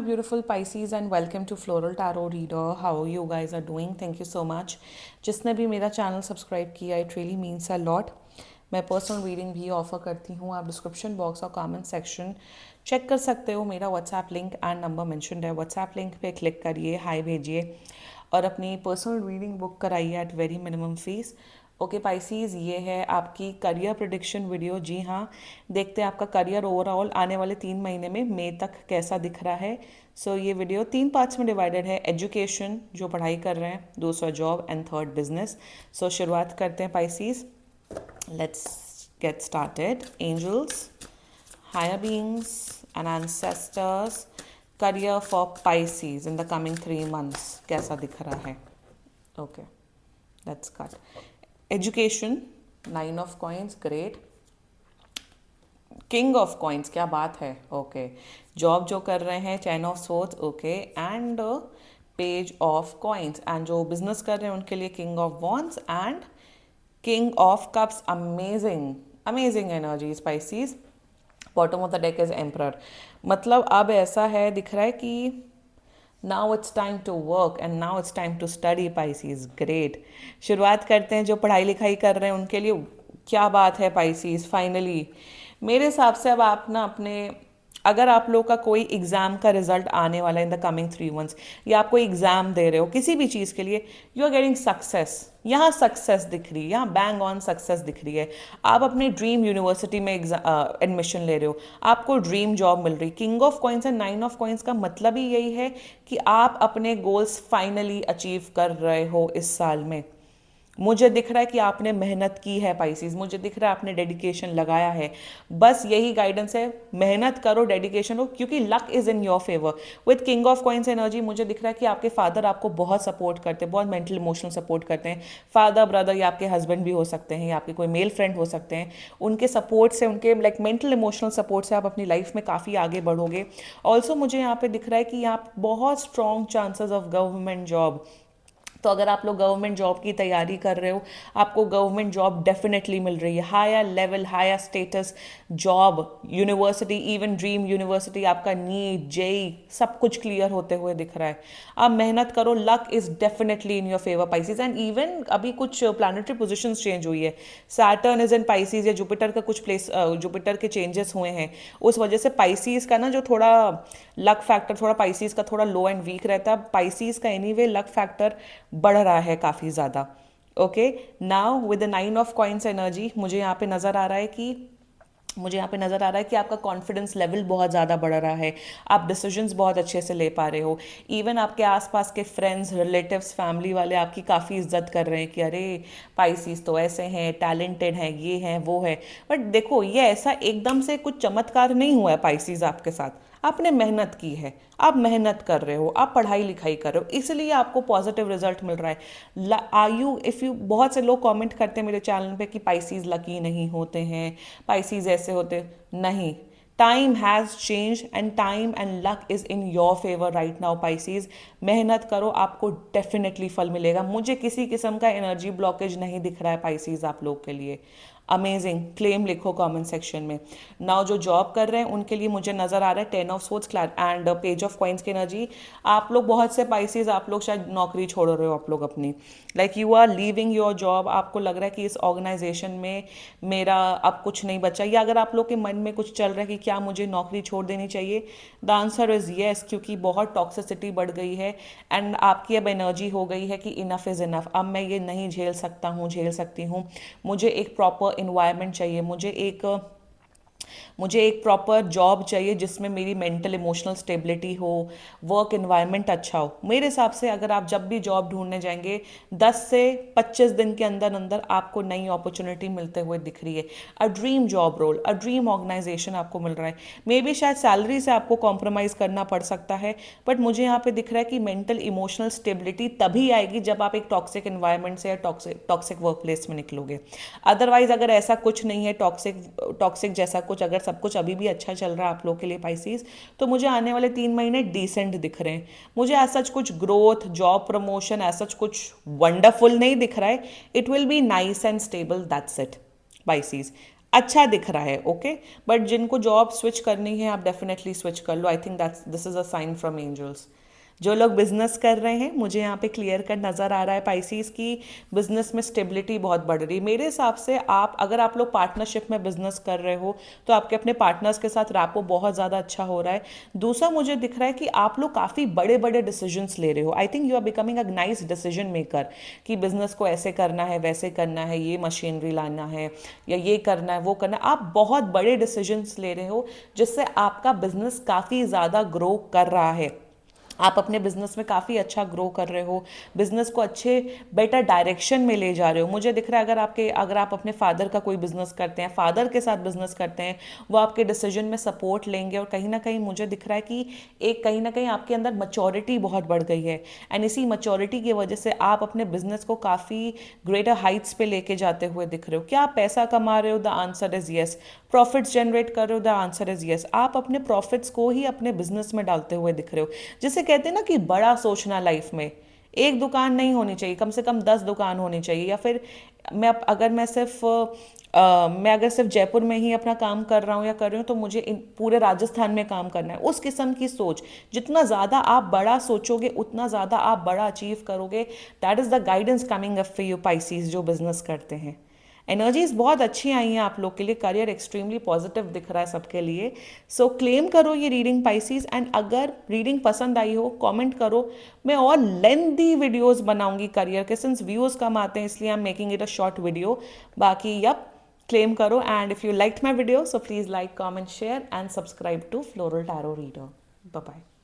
Beautiful Pisces and welcome to Floral Tarot Reader. How you guys are doing? Thank you so much. जिसने भी मेरा channel subscribe किया it really means a lot. मैं personal reading भी offer करती हूँ. आप डिस्क्रिप्शन बॉक्स और कमेंट सेक्शन चेक कर सकते हो. मेरा WhatsApp link and number mentioned है. व्हाट्सएप लिंक पे क्लिक करिए, हाय भेजिए और अपनी पर्सनल रीडिंग बुक कराइए at very minimum fees. Okay Pisces, ये है आपकी करियर प्रिडिक्शन वीडियो. जी हाँ, देखते हैं आपका करियर ओवरऑल आने वाले 3 महीने में मई तक कैसा दिख रहा है. सो ये वीडियो 3 पार्ट्स में डिवाइडेड है. एजुकेशन, जो पढ़ाई कर रहे हैं, दूसरा job and third business. So शुरुआत करते हैं Pisces. Let's get started. Angels, higher beings and ancestors, career for Pisces in the coming 3 months कैसा दिख रहा है. Okay, let's cut. Education, 9 of coins, great. King of coins, क्या बात है. ओके, जॉब जो कर रहे हैं, 10 of swords. Okay, and page of coins. And जो बिजनेस कर रहे हैं उनके लिए king of wands and king of cups. Amazing amazing energy Pisces. Bottom of the deck is emperor. मतलब अब ऐसा है, दिख रहा है कि now it's time to work and now it's time to study. Pisces, great. शुरुआत करते हैं जो पढ़ाई लिखाई कर रहे हैं उनके लिए. क्या बात है पाइसीज, फाइनली. मेरे हिसाब से अब आप ना अपने, अगर आप लोग का कोई एग्ज़ाम का रिजल्ट आने वाला है इन द कमिंग 3 मंथ्स, या आप कोई एग्ज़ाम दे रहे हो किसी भी चीज़ के लिए, यू आर गेटिंग सक्सेस. यहाँ सक्सेस दिख रही है, यहाँ बैंग ऑन सक्सेस दिख रही है. आप अपने ड्रीम यूनिवर्सिटी में एडमिशन ले रहे हो, आपको ड्रीम जॉब मिल रही. King of coins and 9 of coins का मतलब ही यही है कि आप अपने गोल्स फाइनली अचीव कर रहे हो इस साल में. मुझे दिख रहा है कि आपने मेहनत की है पाइसीज. मुझे दिख रहा है आपने डेडिकेशन लगाया है. बस यही गाइडेंस है, मेहनत करो, डेडिकेशन हो, क्योंकि luck is in your favour. With king of coins energy मुझे दिख रहा है कि आपके फादर आपको बहुत सपोर्ट करते हैं, बहुत मेंटल इमोशनल सपोर्ट करते हैं. फादर, ब्रदर या आपके हस्बैंड भी हो सकते हैं, या आपके कोई मेल फ्रेंड हो सकते हैं. उनके सपोर्ट से, उनके लाइक मेंटल इमोशनल सपोर्ट से आप अपनी लाइफ में काफ़ी आगे बढ़ोगे. ऑल्सो मुझे यहाँ पे दिख रहा है कि आप बहुत strong chances of government job. तो अगर आप लोग गवर्नमेंट जॉब की तैयारी कर रहे हो, आपको गवर्नमेंट जॉब डेफिनेटली मिल रही है. Higher level, higher status job, university, even dream university, आपका नीट, जेई सब कुछ क्लियर होते हुए दिख रहा है. आप मेहनत करो, luck is definitely in your favour Pisces. And even अभी कुछ प्लानिटरी पोजिशंस चेंज हुई है. सैटर्न इज इन पाइसीज, या जुपिटर का कुछ प्लेस, जुपिटर के चेंजेस हुए हैं. उस वजह से पाइसीज का ना जो थोड़ा लक फैक्टर, थोड़ा पाइसीज का थोड़ा लो एंड वीक रहता है. पाइसीज का एनीवे लक फैक्टर बढ़ रहा है काफ़ी ज़्यादा. Okay, now with the 9 of coins energy मुझे यहाँ पे नज़र आ रहा है कि आपका कॉन्फिडेंस लेवल बहुत ज़्यादा बढ़ रहा है. आप डिसीजंस बहुत अच्छे से ले पा रहे हो. इवन आपके आसपास के फ्रेंड्स, रिलेटिव्स, फैमिली वाले आपकी काफ़ी इज्जत कर रहे हैं कि अरे पाइसीज तो ऐसे हैं, टैलेंटेड हैं, ये हैं, वो है. बट देखो, ये ऐसा एकदम से कुछ चमत्कार नहीं हुआ है पाइसीज आपके साथ. आपने मेहनत की है, आप मेहनत कर रहे हो, आप पढ़ाई लिखाई कर रहे हो, इसलिए आपको पॉजिटिव रिजल्ट मिल रहा है. आयु इफ़ यू, बहुत से लोग कमेंट करते हैं मेरे चैनल पे कि पाइसीज लकी नहीं होते हैं, पाइसीज ऐसे होते. नहीं, time has change and time and luck is in your favour right now Pisces. मेहनत करो, आपको डेफिनेटली फल मिलेगा. मुझे किसी किस्म का एनर्जी ब्लॉकेज नहीं दिख रहा है पाइसीज आप लोग के लिए. अमेजिंग. क्लेम लिखो कमेंट सेक्शन में. नाउ जो जॉब कर रहे हैं उनके लिए मुझे नज़र आ रहा है 10 of swords and page of coins की एनर्जी. आप लोग बहुत से पाइसीज, आप लोग शायद नौकरी छोड़ रहे हो आप लोग अपनी, like you are leaving your job. आपको लग रहा है कि इस ऑर्गेनाइजेशन में मेरा अब कुछ नहीं बचा. या अगर आप लोग के मन में कुछ चल रहा है कि क्या मुझे नौकरी छोड़ देनी चाहिए, द आंसर इज़ येस, क्योंकि बहुत टॉक्सिसिटी बढ़ गई है एंड आपकी अब एनर्जी हो गई है कि इनफ इज़ इनफ. अब मैं ये नहीं झेल सकता हूँ, झेल सकती हूँ. मुझे एक प्रॉपर इन्वायरमेंट चाहिए, मुझे एक प्रॉपर जॉब चाहिए जिसमें मेरी मेंटल इमोशनल स्टेबिलिटी हो, वर्क इन्वायरमेंट अच्छा हो. मेरे हिसाब से अगर आप जब भी जॉब ढूंढने जाएंगे, 10 से 25 दिन के अंदर अंदर आपको नई अपॉर्चुनिटी मिलते हुए दिख रही है. A dream job role, a dream organization आपको मिल रहा है. मे बी शायद सैलरी से आपको कॉम्प्रोमाइज़ करना पड़ सकता है, बट मुझे यहाँ पे दिख रहा है कि मेंटल इमोशनल स्टेबिलिटी तभी आएगी जब आप एक टॉक्सिक इन्वायरमेंट से या टॉक्सिक वर्क प्लेस में निकलोगे. अदरवाइज अगर ऐसा कुछ नहीं है, टॉक्सिक जैसा कुछ, अगर सब कुछ अभी भी अच्छा चल रहा है आप लोग के लिए पाइसीज, तो मुझे आने वाले 3 महीने डिसेंट दिख रहे हैं. मुझे ऐसा कुछ ग्रोथ, जॉब प्रमोशन, ऐसा कुछ वंडरफुल नहीं दिख रहा है. It will be nice and stable, that's it pieces. अच्छा दिख रहा है, ओके। बट जिनको जॉब स्विच करनी है आप डेफिनेटली स्विच कर लो। I think that's this is a sign from angels. जो लोग बिजनेस कर रहे हैं, मुझे यहाँ पे क्लियर कट नज़र आ रहा है पाइसीज की बिजनेस में स्टेबिलिटी बहुत बढ़ रही है। मेरे हिसाब से आप अगर आप लोग पार्टनरशिप में बिजनेस कर रहे हो तो आपके अपने पार्टनर्स के साथ रैपो बहुत ज़्यादा अच्छा हो रहा है। दूसरा मुझे दिख रहा है कि आप लोग काफ़ी बड़े बड़े डिसीजंस ले रहे हो। I think you are becoming a nice decision maker कि बिजनेस को ऐसे करना है, वैसे करना है, ये मशीनरी लाना है या ये करना है, वो करना है। आप बहुत बड़े डिसीजंस ले रहे हो जिससे आपका बिजनेस काफ़ी ज़्यादा ग्रो कर रहा है। आप अपने बिजनेस में काफ़ी अच्छा ग्रो कर रहे हो, बिजनेस को अच्छे बेटर डायरेक्शन में ले जा रहे हो। मुझे दिख रहा है अगर आप अपने फादर का कोई बिजनेस करते हैं, फादर के साथ बिजनेस करते हैं, वो आपके डिसीजन में सपोर्ट लेंगे। और कहीं ना कहीं मुझे दिख रहा है कि एक कहीं ना कहीं आपके अंदर मच्योरिटी बहुत बढ़ गई है। एंड इसी मच्योरिटी की वजह से आप अपने बिजनेस को काफ़ी ग्रेटर हाइट्स पे लेके जाते हुए दिख रहे हो। क्या आप पैसा कमा रहे हो? The answer is yes. Profits generate कर रहे हो? The answer is yes. आप अपने प्रॉफिट्स को ही अपने बिजनेस में डालते हुए दिख रहे हो। जिसे कहते हैं ना कि बड़ा सोचना लाइफ में, एक दुकान नहीं होनी चाहिए, कम से कम 10 दुकान होनी चाहिए। या फिर मैं अगर सिर्फ जयपुर में ही अपना काम कर रहा हूँ या कर रही हूँ तो मुझे पूरे राजस्थान में काम करना है। उस किस्म की सोच, जितना ज़्यादा आप बड़ा सोचोगे उतना ज़्यादा आप बड़ा अचीव करोगे। That is the guidance coming up for you Pisces जो बिजनेस करते हैं। एनर्जीज बहुत अच्छी आई हैं आप लोग के लिए, करियर एक्सट्रीमली पॉजिटिव दिख रहा है सबके लिए। सो क्लेम करो ये रीडिंग पाइसीज। एंड अगर रीडिंग पसंद आई हो कमेंट करो, मैं और लेंथी वीडियोस बनाऊंगी करियर के, सिंस व्यूज कम आते हैं इसलिए I am making it a short video. बाकी यप, क्लेम करो। And if you liked my video so please like, comment, share and subscribe to floral tarot reader. Bye bye.